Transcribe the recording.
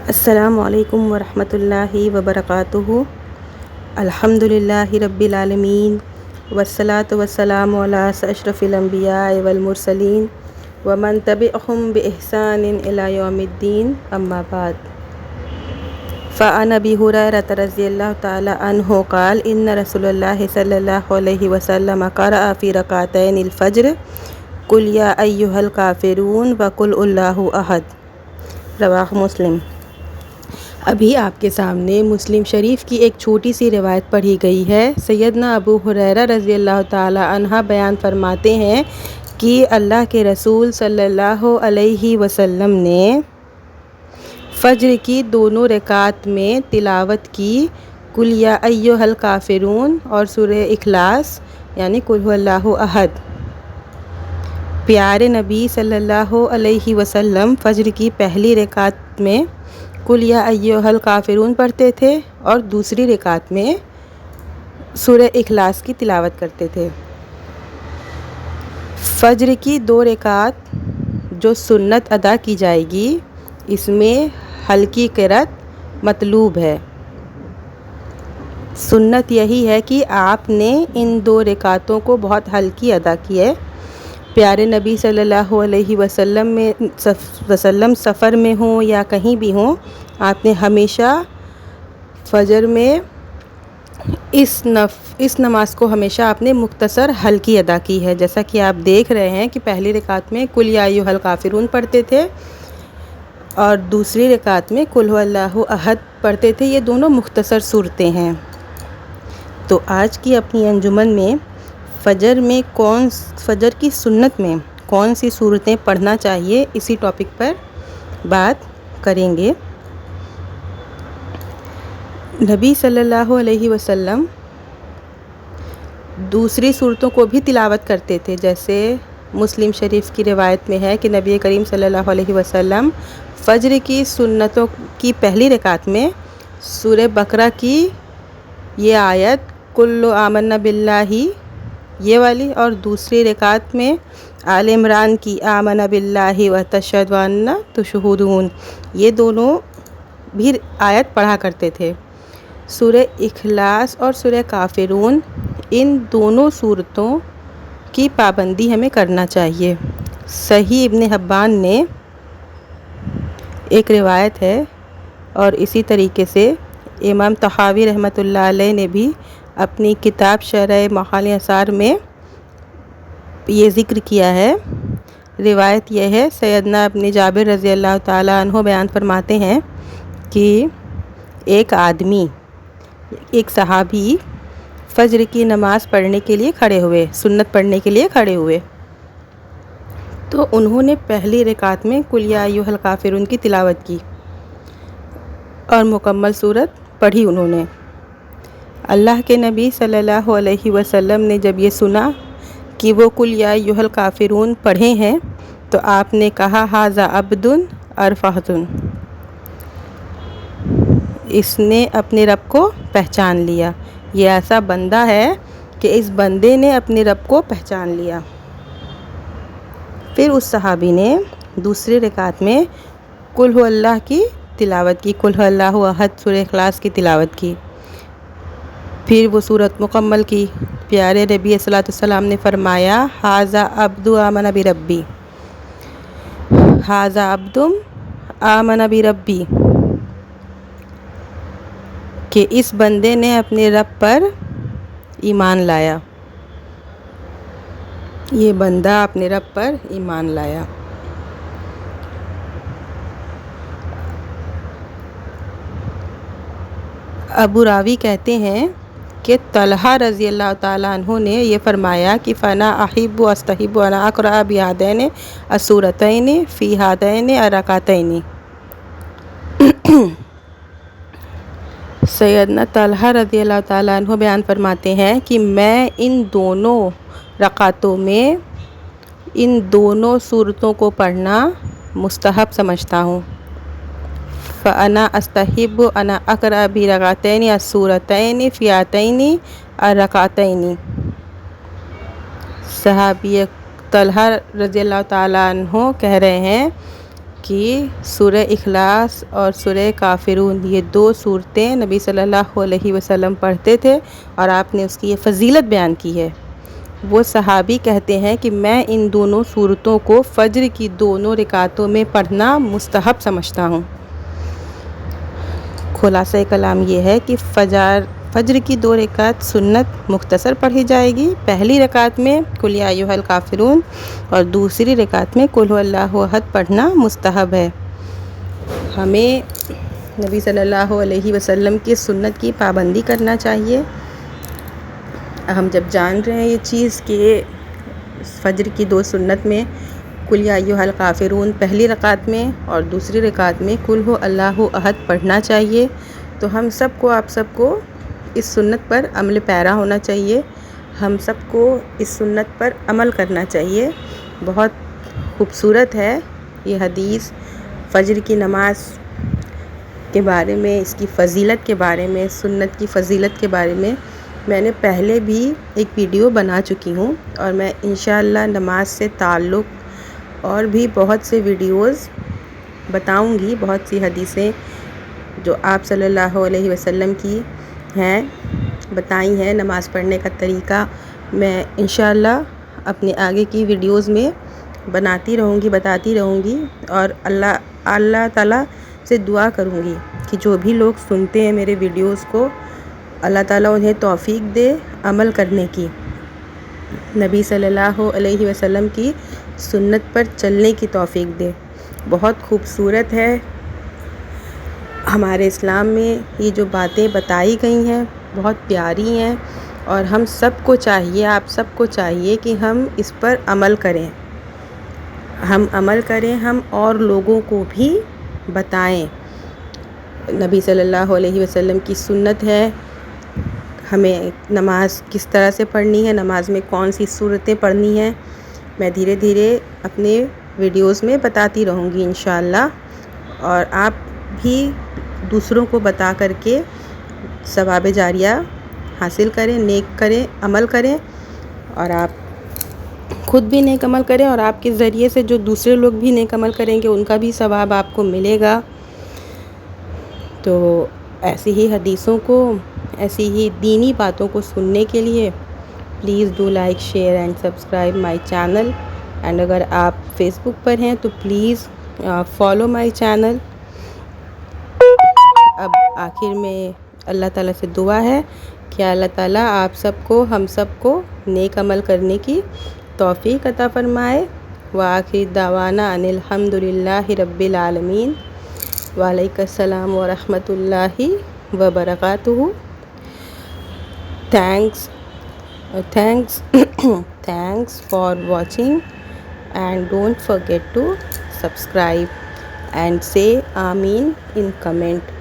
السلام علیکم ورحمۃ اللہ وبرکاتہ۔ الحمد للہ رب العالمین والصلاة والسلام علی اشرف الانبیاء والمرسلین ومن تبعہم بإحسان الی یوم الدین، اما بعد۔ فعن ابی ہریرہ رضی اللہ تعالی عنہ قال ان رسول اللہ صلی اللہ علیہ وسلم قرأ فی رکعتین الفجر قل یا ایھا الکافرون وقل اللہ احد، رواہ مسلم۔ ابھی آپ کے سامنے مسلم شریف کی ایک چھوٹی سی روایت پڑھی گئی ہے۔ سیدنا ابو ہریرہ رضی اللہ تعالی عنہ بیان فرماتے ہیں کہ اللہ کے رسول صلی اللہ علیہ وسلم نے فجر کی دونوں رکعات میں تلاوت کی قل یا ایھا الکافرون اور سورہ اخلاص یعنی قل ھو اللہ احد۔ پیارے نبی صلی اللہ علیہ وسلم فجر کی پہلی رکعت میں قل یا ایھا الکافرون پڑھتے تھے اور دوسری رکعت میں سورہ اخلاص کی تلاوت کرتے تھے۔ فجر کی 2 رکعات جو سنت ادا کی جائے گی، اس میں ہلکی قرأت مطلوب ہے۔ سنت یہی ہے کہ آپ نے ان 2 رکعتوں کو بہت ہلکی ادا کی ہے۔ پیارے نبی صلی اللہ علیہ وسلم سفر میں ہوں یا کہیں بھی ہوں، آپ نے ہمیشہ فجر میں اس نماز کو ہمیشہ آپ نے مختصر ہلکی ادا کی ہے، جیسا کہ آپ دیکھ رہے ہیں کہ پہلی رکعت میں قل یا ایھا الکافرون پڑھتے تھے اور دوسری رکعت میں قل ھو اللہ احد پڑھتے تھے۔ یہ دونوں مختصر صورتیں ہیں۔ تو آج کی اپنی انجمن میں فجر کی سنت میں کون سی صورتیں پڑھنا چاہیے، اسی ٹاپک پر بات کریں گے۔ نبی صلی اللہ علیہ وسلم دوسری صورتوں کو بھی تلاوت کرتے تھے، جیسے مسلم شریف کی روایت میں ہے کہ نبی کریم صلی اللہ علیہ وسلم فجر کی سنتوں کی پہلی رکعت میں سورہ بقرہ کی یہ آیت کل آمنا باللہ یہ والی، اور دوسری رکعت میں آل عمران کی آمنا باللہ وتشہد وانہ تشہدون، یہ دونوں بھی آیت پڑھا کرتے تھے۔ سورہ اخلاص اور سورہ کافرون، ان دونوں صورتوں کی پابندی ہمیں کرنا چاہیے۔ صحیح ابن حبان نے ایک روایت ہے اور اسی طریقے سے امام طحاوی رحمۃ اللہ علیہ نے بھی اپنی کتاب شرح معانی اثار میں یہ ذکر کیا ہے۔ روایت یہ ہے، سیدنا ابن جابر رضی اللہ تعالیٰ عنہ بیان فرماتے ہیں کہ ایک صحابی فجر کی نماز پڑھنے کے لیے کھڑے ہوئے، سنت پڑھنے کے لیے کھڑے ہوئے، تو انہوں نے پہلی رکعت میں قل یا ایھا الکافرون کی تلاوت کی اور مکمل سورت پڑھی انہوں نے۔ اللہ کے نبی صلی اللہ علیہ وسلم نے جب یہ سنا کہ وہ قل یا ایھا الکافرون پڑھے ہیں تو آپ نے کہا ھذا عبد عرفہ، اس نے اپنے رب کو پہچان لیا، یہ ایسا بندہ ہے کہ اس بندے نے اپنے رب کو پہچان لیا۔ پھر اس صحابی نے دوسری رکعت میں قل ھو اللہ کی تلاوت کی، قل ھو اللہ احد سورہ اخلاص کی تلاوت کی، پھر وہ سورت مکمل کی۔ پیارے نبی صلی اللہ علیہ وسلم نے فرمایا ھذا عبد آمن بربی، ھذا عبد آمن بربی، کہ اس بندے نے اپنے رب پر ایمان لایا، یہ بندہ اپنے رب پر ایمان لایا۔ ابو راوی کہتے ہیں کہ طلحہ رضی اللہ تعالیٰ عنہ نے یہ فرمایا کہ فانا احب و استحب ان اقرأ بہذین السورتین فی ہاتین الرکعتین۔ سیدنا طلحہ رضی اللہ تعالیٰ عنہ بیان فرماتے ہیں کہ میں ان دونوں رکعتوں میں ان دونوں صورتوں کو پڑھنا مستحب سمجھتا ہوں۔ فَأَنَا أَسْتَحِبُّ أَنْ أَقْرَأَ بِرَكَعَتَيْنِ السُّورَتَيْنِ فِي هَاتَيْنِ الرَّكَعَتَيْنِ۔ صحابی طلحہ رضی اللہ تعالیٰ عنہ کہہ رہے ہیں کہ سورہ اخلاص اور سورہ کافرون یہ 2 صورتیں نبی صلی اللہ علیہ وسلم پڑھتے تھے اور آپ نے اس کی یہ فضیلت بیان کی ہے۔ وہ صحابی کہتے ہیں کہ میں ان دونوں صورتوں کو فجر کی دونوں رکعتوں میں پڑھنا مستحب سمجھتا ہوں۔ خلاصہ کلام یہ ہے کہ فجر کی 2 رکعت سنت مختصر پڑھی جائے گی۔ پہلی رکعت میں قل یا ایھا الکافرون اور دوسری رکعت میں قل ھو اللہ احد پڑھنا مستحب ہے۔ ہمیں نبی صلی اللہ علیہ وسلم کی سنت کی پابندی کرنا چاہیے۔ ہم جب جان رہے ہیں یہ چیز کہ فجر کی 2 سنت میں قل یا ایھا الکافرون پہلی رکعت میں اور دوسری رکعت میں قل ھو اللہ احد پڑھنا چاہیے، تو ہم سب کو آپ سب کو اس سنت پر عمل پیرا ہونا چاہیے، ہم سب کو اس سنت پر عمل کرنا چاہیے۔ بہت خوبصورت ہے یہ حدیث فجر کی نماز کے بارے میں، اس کی فضیلت کے بارے میں، سنت کی فضیلت کے بارے میں میں نے پہلے بھی ایک ویڈیو بنا چکی ہوں، اور میں انشاءاللہ نماز سے تعلق اور بھی بہت سے ویڈیوز بتاؤں گی، بہت سی حدیثیں جو آپ صلی اللہ علیہ وسلم کی ہیں بتائی ہیں، نماز پڑھنے کا طریقہ میں انشاءاللہ اپنے آگے کی ویڈیوز میں بناتی رہوں گی، بتاتی رہوں گی، اور اللہ تعالیٰ سے دعا کروں گی کہ جو بھی لوگ سنتے ہیں میرے ویڈیوز کو، اللہ تعالیٰ انہیں توفیق دے عمل کرنے کی، نبی صلی اللہ علیہ وسلم کی سنت پر چلنے کی توفیق دے۔ بہت خوبصورت ہے ہمارے اسلام میں یہ جو باتیں بتائی گئی ہیں، بہت پیاری ہیں، اور ہم سب کو چاہیے، آپ سب کو چاہیے کہ ہم اس پر عمل کریں، ہم عمل کریں، ہم اور لوگوں کو بھی بتائیں۔ نبی صلی اللہ علیہ وسلم کی سنت ہے، ہمیں نماز کس طرح سے پڑھنی ہے، نماز میں کون سی صورتیں پڑھنی ہیں، میں دھیرے دھیرے اپنے ویڈیوز میں بتاتی رہوں گی انشاءاللہ، اور آپ بھی دوسروں کو بتا کر کے ثواب جاریہ حاصل کریں، نیک کریں، عمل کریں، اور آپ خود بھی نیک عمل کریں، اور آپ کے ذریعے سے جو دوسرے لوگ بھی نیک عمل کریں گے ان کا بھی ثواب آپ کو ملے گا۔ تو ایسی ہی حدیثوں کو، ایسی ہی دینی باتوں کو سننے کے لیے please do like, share and subscribe my channel, and اگر آپ فیس بک پر ہیں تو پلیز فالو مائی چینل۔ اب آخر میں اللہ تعالیٰ سے دعا ہے کہ اللہ تعالیٰ آپ سب کو، ہم سب کو نیک عمل کرنے کی توفیق عطا فرمائے۔ وآخر دعوانا ان الحمد للہ رب العالمین۔ وعلیکم السلام ورحمۃ اللہ وبرکاتہ۔ Thanks for watching, and don't forget to subscribe and say Ameen in comment.